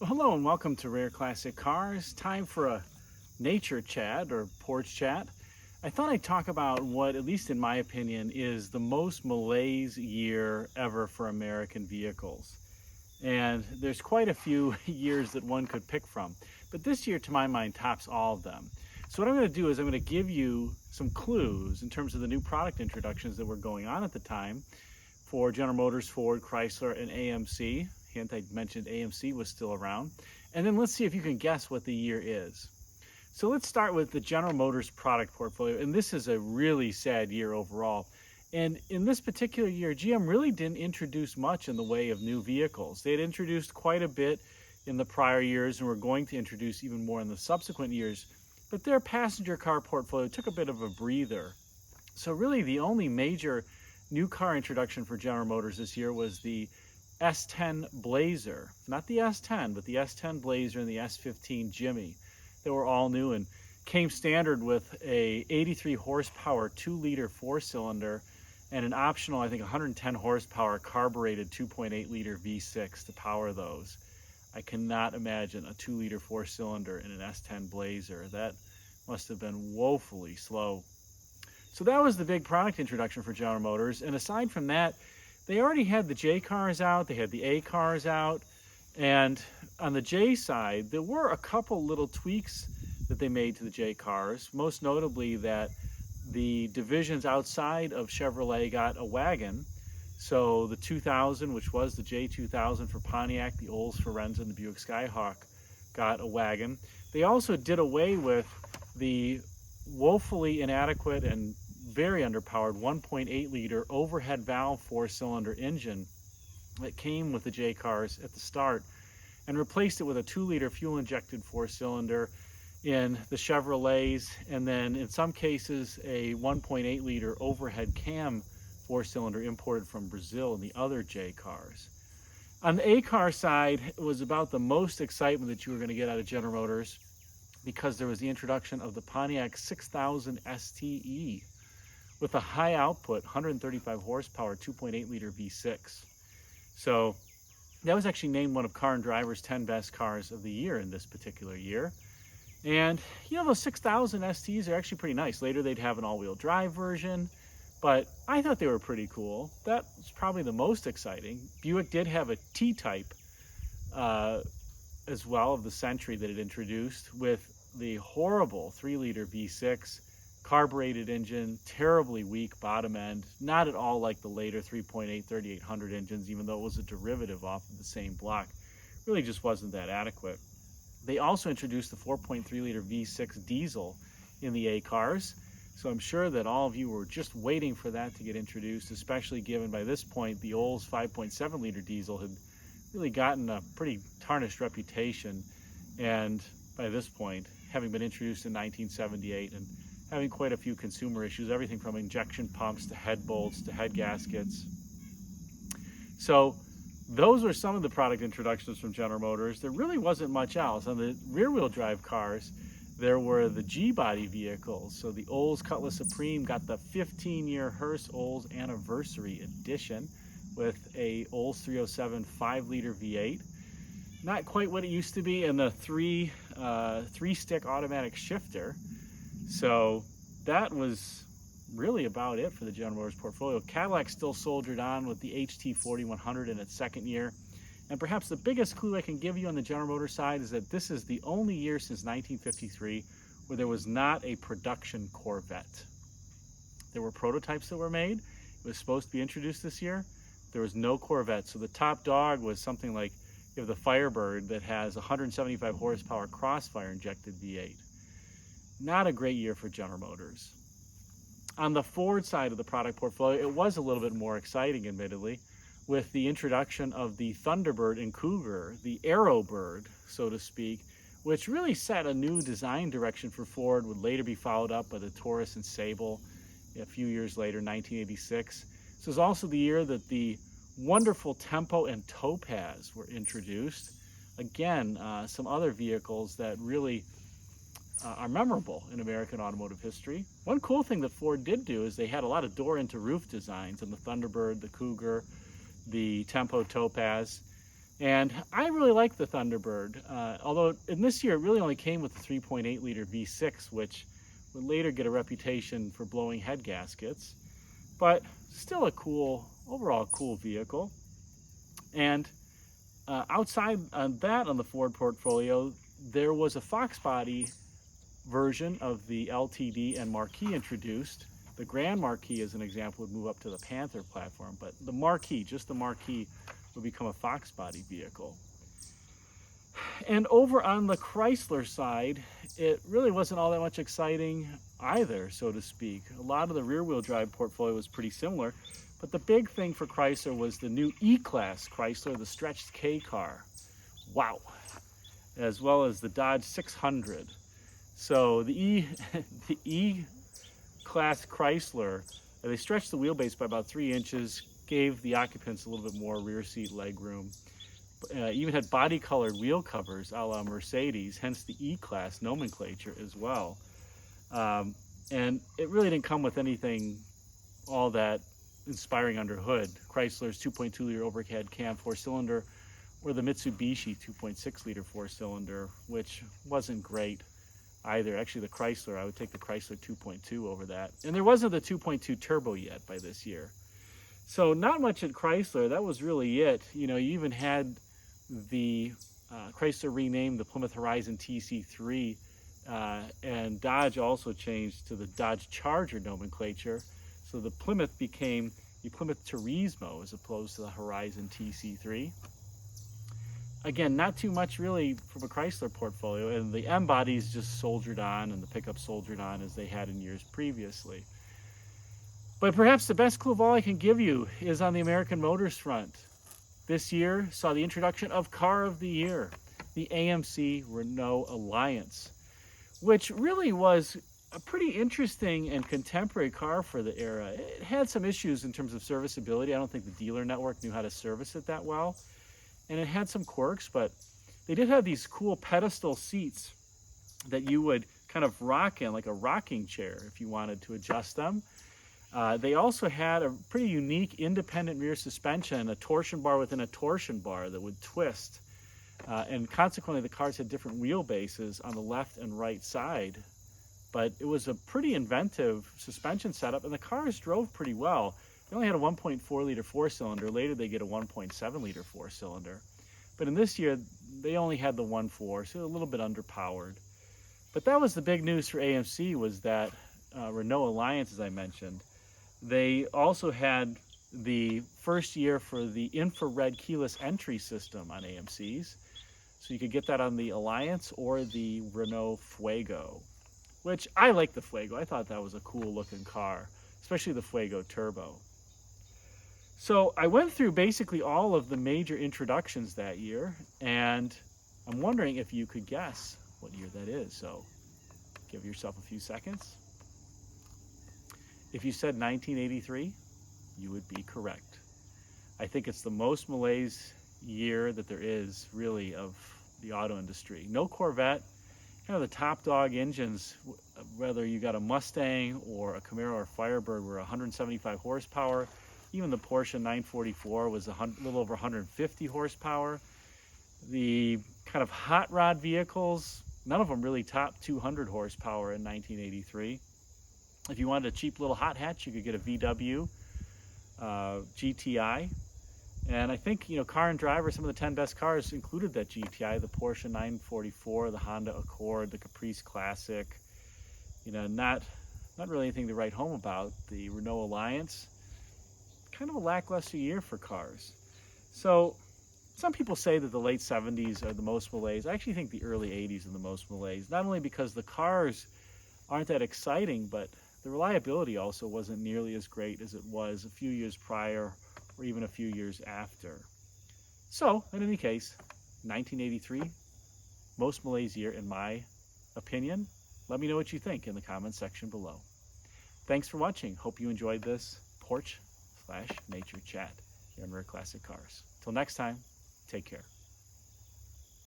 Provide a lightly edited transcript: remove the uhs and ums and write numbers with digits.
Well, hello and welcome to Rare Classic Cars. Time for a nature chat or porch chat. I thought I'd talk about what, at least in my opinion, is the most malaise year ever for American vehicles. And there's quite a few years that one could pick from. But this year, to my mind, tops all of them. So what I'm going to do is I'm going to give you some clues in terms of the new product introductions that were going on at the time for General Motors, Ford, Chrysler, and AMC. Hint, I mentioned AMC was still around. And then let's see if you can guess what the year is. So let's start with the General Motors product portfolio. And this is a really sad year overall. And in this particular year, GM really didn't introduce much in the way of new vehicles. They had introduced quite a bit in the prior years and were going to introduce even more in the subsequent years. But their passenger car portfolio took a bit of a breather. So really the only major new car introduction for General Motors this year was the S10 Blazer, not the S10, but the S10 Blazer and the S15 Jimmy. They were all new and came standard with a 83 horsepower 2-liter 4-cylinder and an optional, I think, 110 horsepower carbureted 2.8 liter V6 to power those. I cannot imagine a 2-liter 4-cylinder in an S10 Blazer. That must have been woefully slow. So that was the big product introduction for General Motors. And aside from that, they already had the J cars out, they had the A cars out, and on the J side, there were a couple little tweaks that they made to the J cars, most notably that the divisions outside of Chevrolet got a wagon. So the 2000, which was the J2000 for Pontiac, the Olds Forenza, and the Buick Skyhawk got a wagon. They also did away with the woefully inadequate and very underpowered 1.8 liter overhead valve 4-cylinder engine that came with the J cars at the start and replaced it with a 2-liter fuel injected 4-cylinder in the Chevrolets, and then in some cases a 1.8 liter overhead cam 4-cylinder imported from Brazil in the other J cars. On the A car side, it was about the most excitement that you were going to get out of General Motors because there was the introduction of the Pontiac 6000 STE with a high output 135 horsepower 2.8 liter V6. So that was actually named one of Car and Driver's 10 best cars of the year in this particular year. And you know, those 6000 STs are actually pretty nice. Later they'd have an all-wheel drive version, but I thought they were pretty cool. That was probably the most exciting. Buick did have a T-Type as well of the Century that it introduced with the horrible 3-liter V6 carbureted engine, terribly weak bottom end, not at all like the later 3.8 3800 engines, even though it was a derivative off of the same block. Really just wasn't that adequate. They also introduced the 4.3 liter V6 diesel in the A cars, so I'm sure that all of you were just waiting for that to get introduced, especially given by this point the Olds 5.7 liter diesel had really gotten a pretty tarnished reputation, and by this point, having been introduced in 1978 and having quite a few consumer issues, everything from injection pumps to head bolts to head gaskets. So those were some of the product introductions from General Motors. There really wasn't much else. On the rear-wheel drive cars, there were the G-body vehicles. So the Olds Cutlass Supreme got the 15-year Hearst Olds Anniversary Edition with a Olds 307 5-liter V8. Not quite what it used to be, and the three-stick automatic shifter. So that was really about it for the General Motors portfolio. Cadillac still soldiered on with the HT 4100 in its second year. And perhaps the biggest clue I can give you on the General Motors side is that this is the only year since 1953 where there was not a production Corvette. There were prototypes that were made. It was supposed to be introduced this year. There was no Corvette. So the top dog was something like you have the Firebird that has 175 horsepower Crossfire injected V8. Not a great year for General Motors. On the Ford side of the product portfolio, it was a little bit more exciting, admittedly, with the introduction of the Thunderbird and Cougar, the Aerobird, so to speak, which really set a new design direction for Ford, would later be followed up by the Taurus and Sable a few years later, 1986. This was also the year that the wonderful Tempo and Topaz were introduced. Again, some other vehicles that really are memorable in American automotive history. One cool thing that Ford did do is they had a lot of door-into-roof designs on the Thunderbird, the Cougar, the Tempo Topaz. And I really like the Thunderbird, although in this year it really only came with the 3.8 liter V6, which would later get a reputation for blowing head gaskets, but still a cool, overall cool vehicle. And outside on that, on the Ford portfolio, there was a Fox body version of the LTD and Marquis introduced. The Grand Marquis, as an example, would move up to the Panther platform, but the Marquis, just the Marquis, would become a Fox body vehicle. And over on the Chrysler side, it really wasn't all that much exciting either, so to speak. A lot of the rear-wheel drive portfolio was pretty similar, but the big thing for Chrysler was the new E-Class Chrysler, the stretched K car. Wow. As well as the Dodge 600. So the E-Class Chrysler, they stretched the wheelbase by about 3 inches, gave the occupants a little bit more rear seat leg room. Even had body colored wheel covers a la Mercedes, hence the E-Class nomenclature as well. And it really didn't come with anything all that inspiring under hood. Chrysler's 2.2 liter overhead cam 4-cylinder, or the Mitsubishi 2.6 liter 4-cylinder, which wasn't great either. Actually, the Chrysler, I would take the Chrysler 2.2 over that. And there wasn't the 2.2 turbo yet by this year. So not much at Chrysler. That was really it. You know, you even had the Chrysler renamed the Plymouth Horizon TC3, and Dodge also changed to the Dodge Charger nomenclature. So the Plymouth became the Plymouth Turismo as opposed to the Horizon TC3. Again, not too much really from a Chrysler portfolio, and the M bodies just soldiered on and the pickup soldiered on as they had in years previously. But perhaps the best clue of all I can give you is on the American Motors front. This year saw the introduction of Car of the Year, the AMC Renault Alliance, which really was a pretty interesting and contemporary car for the era. It had some issues in terms of serviceability. I don't think the dealer network knew how to service it that well. And it had some quirks, but they did have these cool pedestal seats that you would kind of rock in, like a rocking chair if you wanted to adjust them. They also had a pretty unique independent rear suspension, a torsion bar within a torsion bar that would twist. And consequently, the cars had different wheelbases on the left and right side. But it was a pretty inventive suspension setup, and the cars drove pretty well. They only had a 1.4 liter 4-cylinder. Later, they get a 1.7 liter 4-cylinder. But in this year, they only had the 1.4, so a little bit underpowered. But that was the big news for AMC, was that Renault Alliance, as I mentioned. They also had the first year for the infrared keyless entry system on AMCs. So you could get that on the Alliance or the Renault Fuego, which I like the Fuego. I thought that was a cool looking car, especially the Fuego Turbo. So I went through basically all of the major introductions that year, and I'm wondering if you could guess what year that is. So give yourself a few seconds. If you said 1983, you would be correct. I think it's the most malaise year that there is really of the auto industry. No Corvette, kind of the top dog engines, whether you got a Mustang or a Camaro or Firebird, were 175 horsepower. Even the Porsche 944 was a little over 150 horsepower. The kind of hot rod vehicles, none of them really topped 200 horsepower in 1983. If you wanted a cheap little hot hatch, you could get a VW GTI. And I think, you know, Car and Driver, some of the 10 best cars included that GTI, the Porsche 944, the Honda Accord, the Caprice Classic. You know, not really anything to write home about. The Renault Alliance, kind of a lackluster year for cars. So some people say that the late 70s are the most malaise. I actually think the early 80s are the most malaise, not only because the cars aren't that exciting, but the reliability also wasn't nearly as great as it was a few years prior or even a few years after. So, in any case, 1983, most malaise year in my opinion. Let me know what you think in the comments section below. Thanks for watching. Hope you enjoyed this porch/nature chat here on Rare Classic Cars. Till next time, take care.